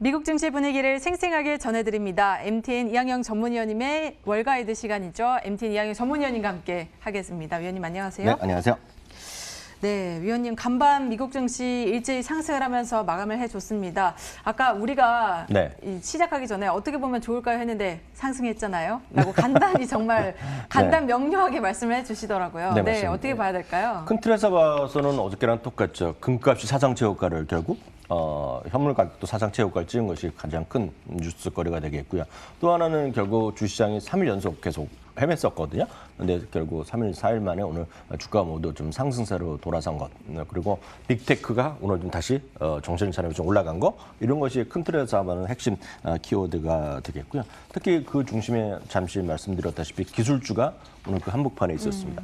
미국 증시 분위기를 생생하게 전해드립니다. MTN 이항영 전문위원님의 월가이드 시간이죠. MTN 이항영 전문위원님과 함께 하겠습니다. 위원님 안녕하세요. 네, 안녕하세요. 네, 위원님 간밤 미국 증시 일제히 상승을 하면서 마감을 해줬습니다. 아까 우리가 시작하기 전에 어떻게 보면 좋을까요 했는데 상승했잖아요. 라고 간단히 정말 명료하게 말씀을 해주시더라고요. 네, 어떻게 봐야 될까요? 큰 틀에서 봐서는 어저께랑 똑같죠. 금값이 사상체 효과를 결국 현물 가격도 사상체 효과를 찍은 것이 가장 큰 뉴스거리가 되겠고요. 또 하나는 결국 주시장이 3일 연속 계속 헤맸었거든요. 근데 결국 3일, 4일 만에 오늘 주가 모두 좀 상승세로 돌아선 것. 그리고 빅테크가 오늘 좀 다시 정신을 차리고 좀 올라간 거. 이런 것이 큰 틀에서 하면 핵심 키워드가 되겠고요. 특히 그 중심에 잠시 말씀드렸다시피 기술주가 오늘 그 한복판에 있었습니다.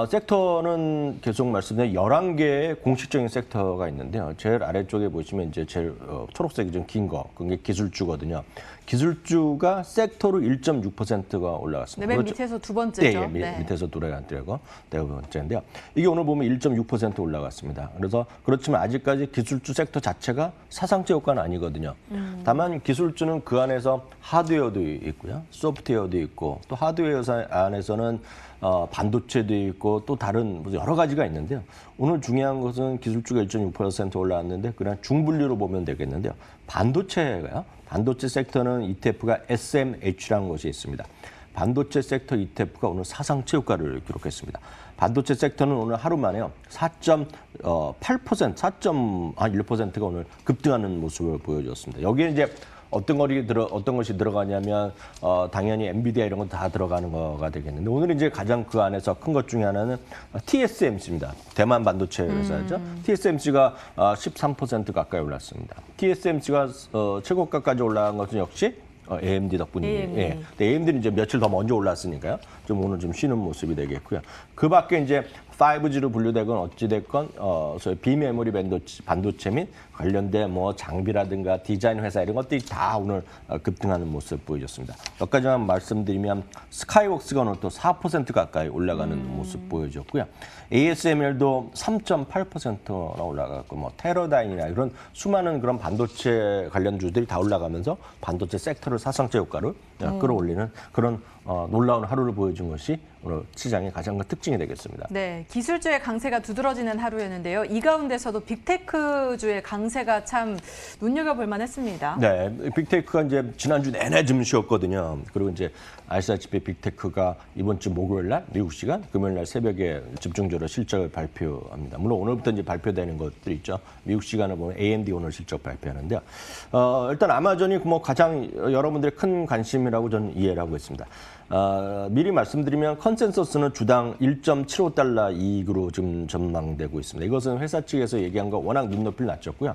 섹터는 계속 말씀드린 11개의 공식적인 섹터가 있는데요. 제일 아래쪽에 보시면 이제 제일 초록색이 좀 긴 거, 그게 기술주거든요. 기술주가 섹터로 1.6%가 올라갔습니다. 네, 맨 밑에서 두 번째죠. 밑에서 돌아간대고 네 번째인데요. 이게 오늘 보면 1.6% 올라갔습니다. 그래서 그렇지만 아직까지 기술주 섹터 자체가 사상체 효과는 아니거든요. 다만 기술주는 그 안에서 하드웨어도 있고요, 소프트웨어도 있고 또 하드웨어 안에서는 반도체도 있고 또 다른 여러 가지가 있는데요. 오늘 중요한 것은 기술주가 1.6% 올라왔는데 그냥 중분류로 보면 되겠는데요. 반도체가요. 반도체 섹터는 ETF가 SMH라는 것이 있습니다. 반도체 섹터 ETF가 오늘 사상체 효과를 기록했습니다. 반도체 섹터는 오늘 하루 만에요. 4.8%, 4.1%가 오늘 급등하는 모습을 보여줬습니다. 여기에 이제 어떤 것이 들어가냐면 당연히 엔비디아 이런 건 다 들어가는 거가 되겠는데 오늘 이제 가장 그 안에서 큰 것 중에 하나는 TSMC입니다. 대만 반도체 회사죠. TSMC가 13% 가까이 올랐습니다. TSMC가 최고가까지 올라간 것은 역시 AMD 덕분입니다. 예. AMD는 이제 며칠 더 먼저 올랐으니까요. 좀 오늘 좀 쉬는 모습이 되겠고요. 그 밖에 이제 5G로 분류되건 어찌됐건 소위 비메모리 반도체 및 관련된 뭐 장비라든가 디자인 회사 이런 것들이 다 오늘 급등하는 모습 보여줬습니다. 몇 가지만 말씀드리면 스카이웍스가 오늘 또 4% 가까이 올라가는 모습 보여줬고요. ASML도 3.8%나 올라갔고 뭐 테러다인이나 이런 수많은 그런 반도체 관련주들이 다 올라가면서 반도체 섹터를 사상체 효과를 끌어올리는 그런 놀라운 하루를 보여준 것이 오늘 시장의 가장 큰 특징이 되겠습니다. 네, 기술주의 강세가 두드러지는 하루였는데요. 이 가운데서도 빅테크주의 강세가 참 눈여겨볼 만했습니다. 네, 빅테크가 이제 지난주 내내 좀 쉬었거든요. 그리고 이제 아시다시피 빅테크가 이번 주 목요일 날 미국 시간 금요일 날 새벽에 집중적으로 실적을 발표합니다. 물론 오늘부터 이제 발표되는 것들이 있죠. 미국 시간을 보면 AMD 오늘 실적 발표하는데요. 일단 아마존이 뭐 가장 여러분들의 큰 관심이라고 저는 이해를 하고 있습니다. 미리 말씀드리면 컨센서스는 주당 1.75달러 이익으로 지금 전망되고 있습니다. 이것은 회사 측에서 얘기한 거 워낙 눈높이를 낮췄고요.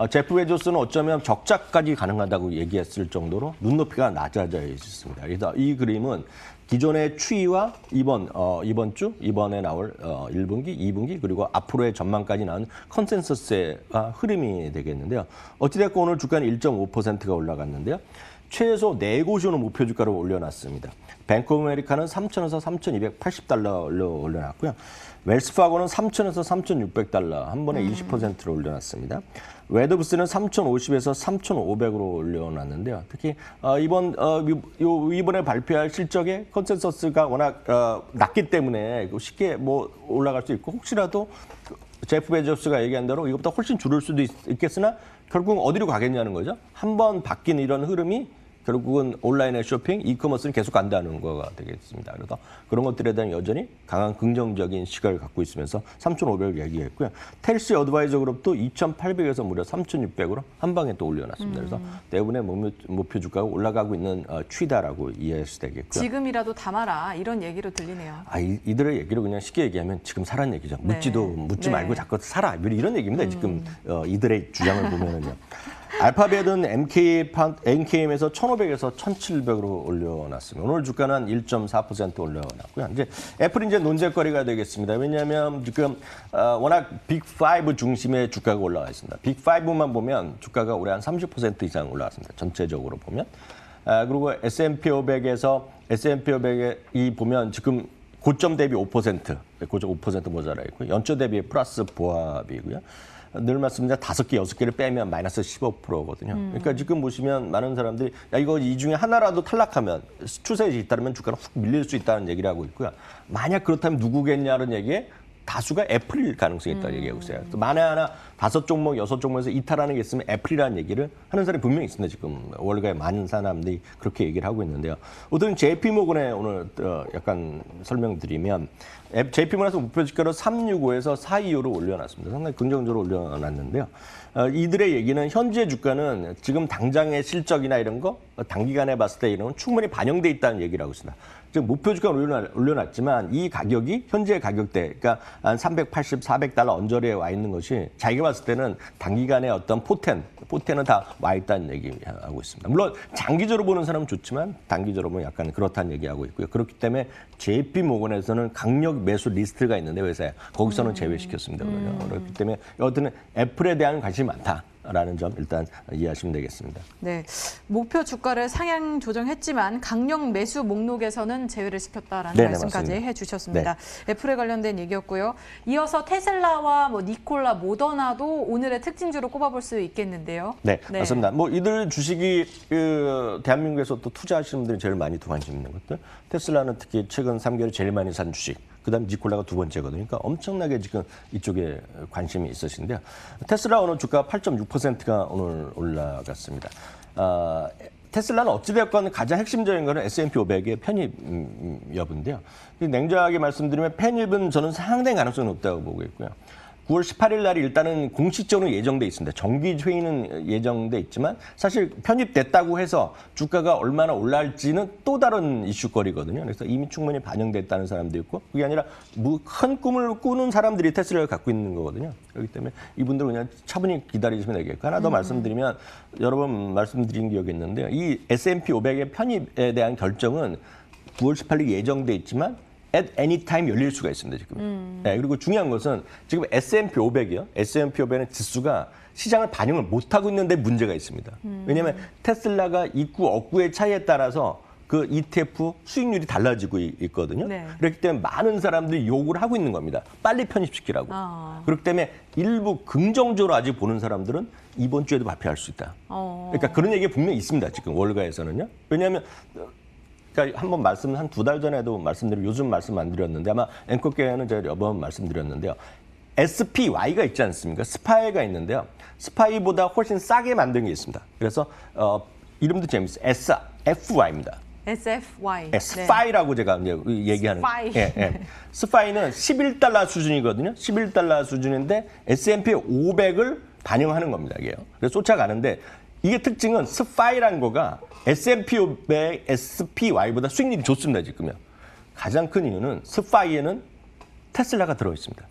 제프 베조스는 어쩌면 적자까지 가능하다고 얘기했을 정도로 눈높이가 낮아져 있습니다. 그래서 이 그림은 기존의 추이와 이번에 나올 1분기, 2분기 그리고 앞으로의 전망까지 나온 컨센서스의 흐름이 되겠는데요. 어찌됐건 오늘 주가는 1.5%가 올라갔는데요. 최소 4곳이 오늘 목표 주가를 올려놨습니다. 뱅크 오브 아메리카는 3,000에서 3,280달러로 올려놨고요. 웰스파고는 3,000에서 3,600달러, 한 번에 20%를 올려놨습니다. 웨더브스는 3,050에서 3,500으로 올려놨는데요. 특히 이번에 발표할 실적의 컨센서스가 워낙 낮기 때문에 쉽게 뭐 올라갈 수 있고 혹시라도 제프 베조스가 얘기한 대로 이것보다 훨씬 줄을 수도 있겠으나 결국 어디로 가겠냐는 거죠. 한번 바뀐 이런 흐름이 결국은 온라인의 쇼핑, 이커머스는 계속 간다는 거가 되겠습니다. 그래서 그런 것들에 대한 여전히 강한 긍정적인 시각을 갖고 있으면서 3,500을 얘기했고요. 텔시 어드바이저 그룹도 2,800에서 무려 3,600으로 한 방에 또 올려놨습니다. 그래서 대부분의 목표 주가가 올라가고 있는 추이다라고 이해할 수 되겠고요. 지금이라도 담아라 이런 얘기로 들리네요. 이들의 얘기로 그냥 쉽게 얘기하면 지금 사라는 얘기죠. 묻지 말고 자꾸 사라 이런 얘기입니다. 지금 이들의 주장을 보면은요. 알파벳은 NKM에서 1,500에서 1,700으로 올려놨습니다. 오늘 주가는 1.4% 올려놨고요. 이제 애플이 이제 논쟁거리가 되겠습니다. 왜냐하면 지금 워낙 빅5 중심의 주가가 올라와 있습니다. 빅5만 보면 주가가 올해 한 30% 이상 올라왔습니다. 전체적으로 보면. 그리고 S&P 500이 보면 지금 고점 대비 5%, 고점 5% 모자라 있고 연초 대비 플러스 보합이고요. 늘 말씀드린 5개, 6개를 빼면 마이너스 15%거든요. 그러니까 지금 보시면 많은 사람들이 야, 이거 이 중에 하나라도 탈락하면 추세에 잇따르면 주가는 훅 밀릴 수 있다는 얘기를 하고 있고요. 만약 그렇다면 누구겠냐는 얘기에 다수가 애플일 가능성이 있다고 얘기하고 있어요. 또 만에 하나 5종목, 6종목에서 이탈하는 게 있으면 애플이라는 얘기를 하는 사람이 분명히 있습니다. 지금 월가에 많은 사람들이 그렇게 얘기를 하고 있는데요. 어떤 JP모건에 오늘 약간 설명드리면 JP모건에서 목표 주가로 365에서 425로 올려놨습니다. 상당히 긍정적으로 올려놨는데요. 이들의 얘기는 현재 주가는 지금 당장의 실적이나 이런 거 단기간에 봤을 때 이런 건 충분히 반영돼 있다는 얘기를 하고 있습니다. 즉 목표 주가를 올려놨지만 이 가격이 현재 가격대, 그러니까 한 380, 400달러 언저리에 와 있는 것이 자기가 봤을 때는 단기간에 어떤 포텐은 다 와 있다는 얘기하고 있습니다. 물론 장기적으로 보는 사람은 좋지만 단기적으로 보면 약간 그렇다는 얘기하고 있고요. 그렇기 때문에 JP모건에서는 강력 매수 리스트가 있는데 회사에 거기서는 제외시켰습니다. 그렇기 때문에 여하튼 애플에 대한 관심이 많다라는 점 일단 이해하시면 되겠습니다. 네, 목표 주가를 상향 조정했지만 강력 매수 목록에서는 제외를 시켰다라는 네네, 말씀까지 맞습니다. 해주셨습니다. 애플에 관련된 얘기였고요. 이어서 테슬라와 니콜라, 모더나도 오늘의 특징주로 꼽아볼 수 있겠는데요. 네, 맞습니다. 뭐 이들 주식이 대한민국에서 또 투자하시는 분들이 제일 많이 관심 있는 것들. 테슬라는 특히 최근 3개월 제일 많이 산 주식. 그다음 니콜라가 2번째거든요. 그러니까 엄청나게 지금 이쪽에 관심이 있으신데요. 테슬라 오늘 주가 8.6%가 오늘 올라갔습니다. 테슬라는 어찌되었건 가장 핵심적인 거는 S&P 500의 편입 여부인데요. 냉정하게 말씀드리면 편입은 저는 상당히 가능성이 높다고 보고 있고요. 9월 18일 날이 일단은 공식적으로 예정돼 있습니다. 정기 회의는 예정돼 있지만 사실 편입됐다고 해서 주가가 얼마나 올라갈지는 또 다른 이슈거리거든요. 그래서 이미 충분히 반영됐다는 사람도 있고 그게 아니라 큰 꿈을 꾸는 사람들이 테슬라를 갖고 있는 거거든요. 그렇기 때문에 이분들은 그냥 차분히 기다리시면 되겠고 하나 더 말씀드리면 여러 번 말씀드린 기억이 있는데요. 이 S&P 500의 편입에 대한 결정은 9월 18일 예정돼 있지만 at any time 열릴 수가 있습니다, 지금. 네, 그리고 중요한 것은 지금 S&P 500이요. S&P 500의 지수가 시장을 반영을 못하고 있는데 문제가 있습니다. 왜냐하면 테슬라가 입구, 억구의 차이에 따라서 그 ETF 수익률이 달라지고 있거든요. 네. 그렇기 때문에 많은 사람들이 요구를 하고 있는 겁니다. 빨리 편입시키라고. 그렇기 때문에 일부 긍정적으로 아직 보는 사람들은 이번 주에도 발표할 수 있다. 그러니까 그런 얘기가 분명히 있습니다, 지금 월가에서는요. 왜냐하면 그러니까 한번 한 2달 전에도 말씀드리고 요즘 말씀 안 드렸는데 아마 앵커께는 제가 여러 번 말씀드렸는데요. SPY가 있지 않습니까? 스파이가 있는데요. 스파이보다 훨씬 싸게 만든 게 있습니다. 그래서 이름도 재밌어요. SFY입니다. SFY. 스파이라고 제가 이제 얘기하는 스파이. 예. 스파이는 11달러 수준이거든요. 11달러 수준인데 S&P 500을 반영하는 겁니다. 이게요. 그래서 쫓아가는데 이게 특징은 스파이라는 거가 S&P 500, SPY보다 수익률이 좋습니다, 지금요. 가장 큰 이유는 스파이에는 테슬라가 들어있습니다.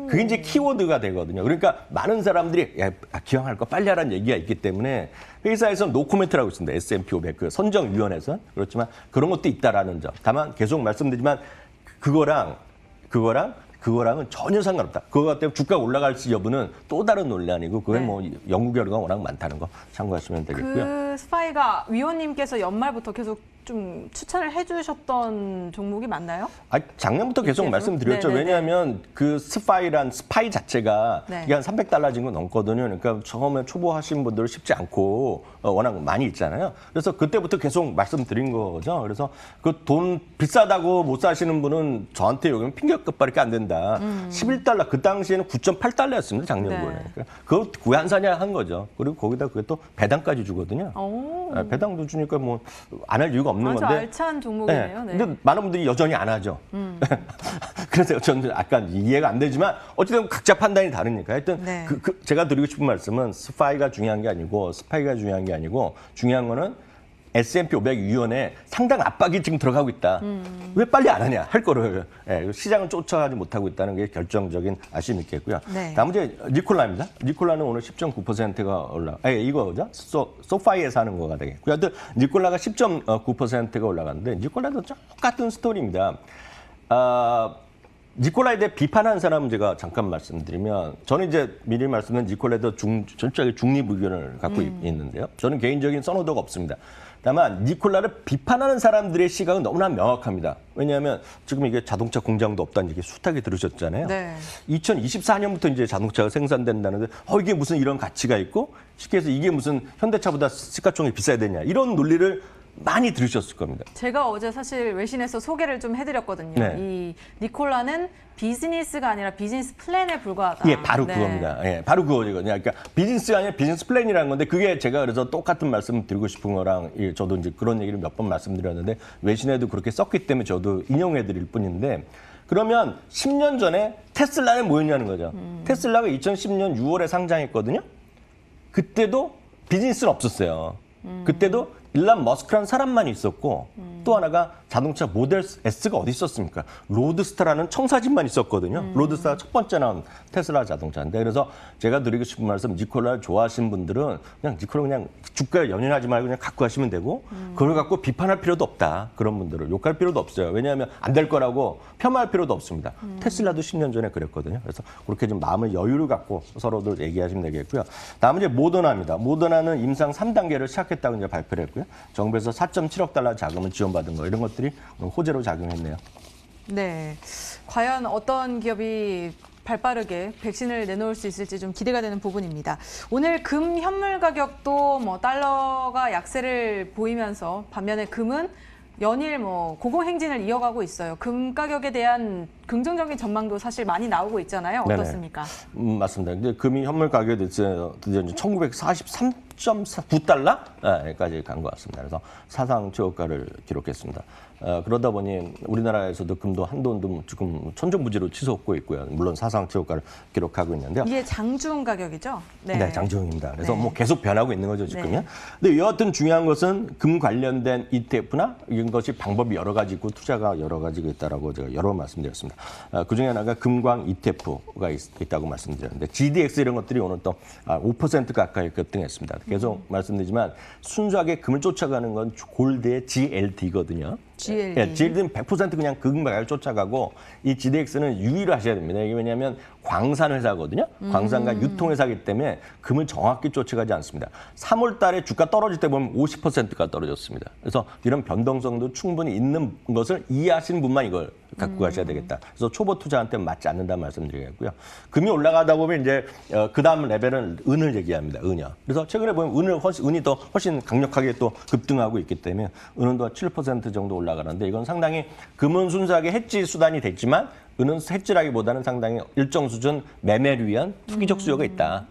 그게 이제 키워드가 되거든요. 그러니까 많은 사람들이 야, 기왕할 거 빨리 하라는 얘기가 있기 때문에 회사에서는 노코멘트라고 있습니다. S&P 500 그 선정위원회에서. 그렇지만 그런 것도 있다라는 점. 다만 계속 말씀드리지만 그거랑은 전혀 상관없다. 그거 때문에 주가가 올라갈지 여부는 또 다른 논란이고 그건 뭐 연구 결과가 워낙 많다는 거 참고하시면 되겠고요. 그 스파이가 위원님께서 연말부터 계속 좀 추천을 해주셨던 종목이 맞나요? 작년부터 계속 말씀드렸죠. 네네네. 왜냐하면 그 스파이 자체가 네. 이게 한 300달러 정도 넘거든요. 그러니까 처음에 초보 하신 분들 쉽지 않고 워낙 많이 있잖아요. 그래서 그때부터 계속 말씀드린 거죠. 그래서 그 돈 비싸다고 못 사시는 분은 저한테 여기는 핑계끝밖에 안 된다. 11달러 그 당시에는 9.8달러였습니다. 작년도에. 네. 그거 왜 안 사냐 한 거죠. 그리고 거기다 그게 또 배당까지 주거든요. 배당도 주니까 뭐 안 할 이유가 없는 아주 건데. 알찬 종목이네요. 네. 근데 많은 분들이 여전히 안 하죠. 그래서 저는 약간 이해가 안 되지만 어쨌든 각자 판단이 다르니까. 하여튼 네. 제가 드리고 싶은 말씀은 스파이가 중요한 게 아니고 중요한 거는 S&P 500 위원회에 상당 압박이 지금 들어가고 있다. 왜 빨리 안 하냐 할 거를. 시장을 쫓아가지 못하고 있다는 게 결정적인 아쉬움이 있겠고요. 네. 다음 문제 니콜라입니다. 니콜라는 오늘 10.9%가 이거죠. 소파이에서 하는 거가 되겠고요. 하여튼 니콜라가 10.9%가 올라갔는데 니콜라도 똑같은 스토리입니다. 니콜라에 대해 비판한 사람은 제가 잠깐 말씀드리면 저는 이제 미리 말씀드린 니콜라에 대해 철저하게 중립 의견을 갖고 있는데요. 저는 개인적인 선호도가 없습니다. 다만 니콜라를 비판하는 사람들의 시각은 너무나 명확합니다. 왜냐하면 지금 이게 자동차 공장도 없다는 얘기 숱하게 들으셨잖아요. 네. 2024년부터 이제 자동차가 생산된다는데 이게 무슨 이런 가치가 있고 쉽게 해서 이게 무슨 현대차보다 시가총액이 비싸야 되냐 이런 논리를 많이 들으셨을 겁니다. 제가 어제 사실 외신에서 소개를 좀 해드렸거든요. 네. 이 니콜라는 비즈니스가 아니라 비즈니스 플랜에 불과하다. 예, 바로 그겁니다. 예, 바로 그거거든요. 그러니까 비즈니스가 아니라 비즈니스 플랜이라는 건데 그게 제가 그래서 똑같은 말씀 드리고 싶은 거랑 저도 이제 그런 얘기를 몇 번 말씀드렸는데 외신에도 그렇게 썼기 때문에 저도 인용해 드릴 뿐인데 그러면 10년 전에 테슬라는 뭐였냐는 거죠. 테슬라가 2010년 6월에 상장했거든요. 그때도 비즈니스는 없었어요. 그때도 일론 머스크라는 사람만 있었고 또 하나가 자동차 모델 S가 어디 있었습니까? 로드스타라는 청사진만 있었거든요. 로드스타가 첫 번째 나온 테슬라 자동차인데 그래서 제가 드리고 싶은 말씀 니콜라를 좋아하시는 분들은 그냥 니콜라 그냥 주가에 연연하지 말고 그냥 갖고 가시면 되고 그걸 갖고 비판할 필요도 없다. 그런 분들을 욕할 필요도 없어요. 왜냐하면 안 될 거라고 폄하할 필요도 없습니다. 테슬라도 10년 전에 그랬거든요. 그래서 그렇게 좀 마음의 여유를 갖고 서로들 얘기하시면 되겠고요. 다음은 이제 모더나입니다. 모더나는 임상 3단계를 시작했다고 이제 발표를 했고요. 정부에서 4.7억 달러 자금을 지원받은 거 이런 것들이 호재로 작용했네요. 네, 과연 어떤 기업이 발빠르게 백신을 내놓을 수 있을지 좀 기대가 되는 부분입니다. 오늘 금 현물 가격도 달러가 약세를 보이면서 반면에 금은 연일 고공행진을 이어가고 있어요. 금 가격에 대한 긍정적인 전망도 사실 많이 나오고 있잖아요. 어떻습니까? 맞습니다. 근데 금이 현물 가격이 드디어 1943.9달러까지 간 것 같습니다. 그래서 사상 최고가를 기록했습니다. 그러다 보니 우리나라에서도 금도 한돈도 지금 천정부지로 치솟고 있고요. 물론 사상 최고가를 기록하고 있는데요. 이게 장중 가격이죠? 네, 장중입니다. 그래서 계속 변하고 있는 거죠, 지금요. 네. 근데 여하튼 중요한 것은 금 관련된 ETF나 이런 것이 방법이 여러 가지 있고 투자가 여러 가지가 있다라고 제가 여러 번 말씀드렸습니다. 그중에 하나가 금광 ETF가 있다고 말씀드렸는데 GDX 이런 것들이 오늘 또 5% 가까이 급등했습니다. 계속 말씀드리지만 순수하게 금을 쫓아가는 건 골드의 GLD거든요. GLD. 네, GLD는 100% 그냥 금 가격을 쫓아가고 이 GDX는 유의를 하셔야 됩니다. 이게 왜냐하면 광산 회사거든요. 광산과 유통회사이기 때문에 금을 정확히 쫓아가지 않습니다. 3월 달에 주가 떨어질 때 보면 50%가 떨어졌습니다. 그래서 이런 변동성도 충분히 있는 것을 이해하시는 분만 이걸 갖고 가셔야 되겠다. 그래서 초보 투자한테 맞지 않는다는 말씀드리겠고요. 금이 올라가다 보면 이제 그 다음 레벨은 은을 얘기합니다. 은이요. 그래서 최근에 보면 은이 더 훨씬 강력하게 또 급등하고 있기 때문에 은은 더 7% 정도 올라가는데 이건 상당히 금은 순수하게 해지 수단이 됐지만 은은 해지라기보다는 상당히 일정 수준 매매를 위한 투기적 수요가 있다.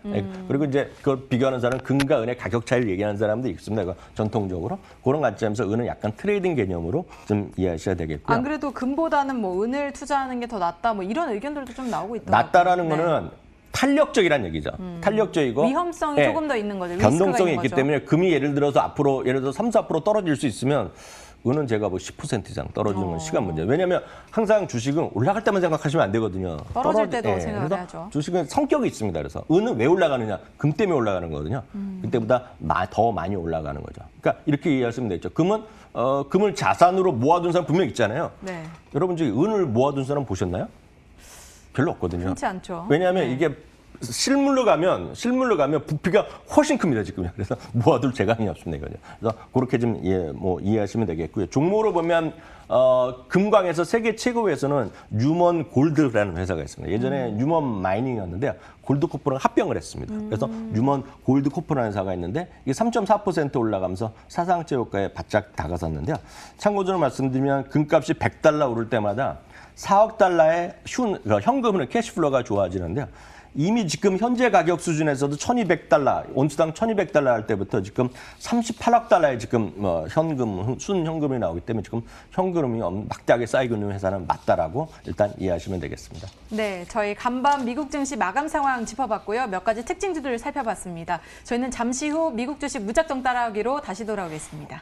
그리고 이제 그걸 비교하는 사람은 금과 은의 가격 차이를 얘기하는 사람도 있습니다. 이거 전통적으로 그런 관점에서 은은 약간 트레이딩 개념으로 좀 이해하셔야 되겠고요. 안 그래도 금보다는 은을 투자하는 게 더 낫다. 이런 의견들도 좀 나오고 있더라고요. 낫다라는 거는 탄력적이라는 얘기죠. 탄력적이고 위험성이 조금 더 있는 거죠. 변동성이 있기 때문에 금이 예를 들어서 3, 4% 떨어질 수 있으면 은은 제가 10% 이상 떨어지는 건 시간 문제예요. 왜냐하면 항상 주식은 올라갈 때만 생각하시면 안 되거든요. 떨어질 때도 생각을 해야죠. 주식은 성격이 있습니다. 그래서 은은 왜 올라가느냐? 금 때문에 올라가는 거거든요. 그때보다 더 많이 올라가는 거죠. 그러니까 이렇게 이해하시면 되죠. 금은 금을 자산으로 모아둔 사람 분명 있잖아요. 네. 여러분 중에 은을 모아둔 사람 보셨나요? 별로 없거든요. 흔치 않죠. 왜냐하면 이게 실물로 가면 부피가 훨씬 큽니다, 지금요. 그래서 모아둘 재간이 없습니다, 이거죠. 그래서 그렇게 좀 이해하시면 되겠고요. 종목으로 보면 금광에서 세계 최고에서는 뉴먼 골드라는 회사가 있습니다. 예전에 뉴먼 마이닝이었는데요. 골드코프랑 합병을 했습니다. 그래서 뉴먼 골드코프라는 회사가 있는데 이게 3.4% 올라가면서 사상 최고가에 바짝 다가섰는데요. 참고적으로 말씀드리면 금값이 100달러 오를 때마다 4억 달러의 현금은 캐시플로가 좋아지는데요. 이미 지금 현재 가격 수준에서도 1,200달러, 온수당 1,200달러 할 때부터 지금 38억 달러의 지금 순현금이 나오기 때문에 지금 현금이 막대하게 쌓이고 있는 회사는 맞다라고 일단 이해하시면 되겠습니다. 네, 저희 간밤 미국 증시 마감 상황 짚어봤고요. 몇 가지 특징주들을 살펴봤습니다. 저희는 잠시 후 미국 주식 무작정 따라하기로 다시 돌아오겠습니다.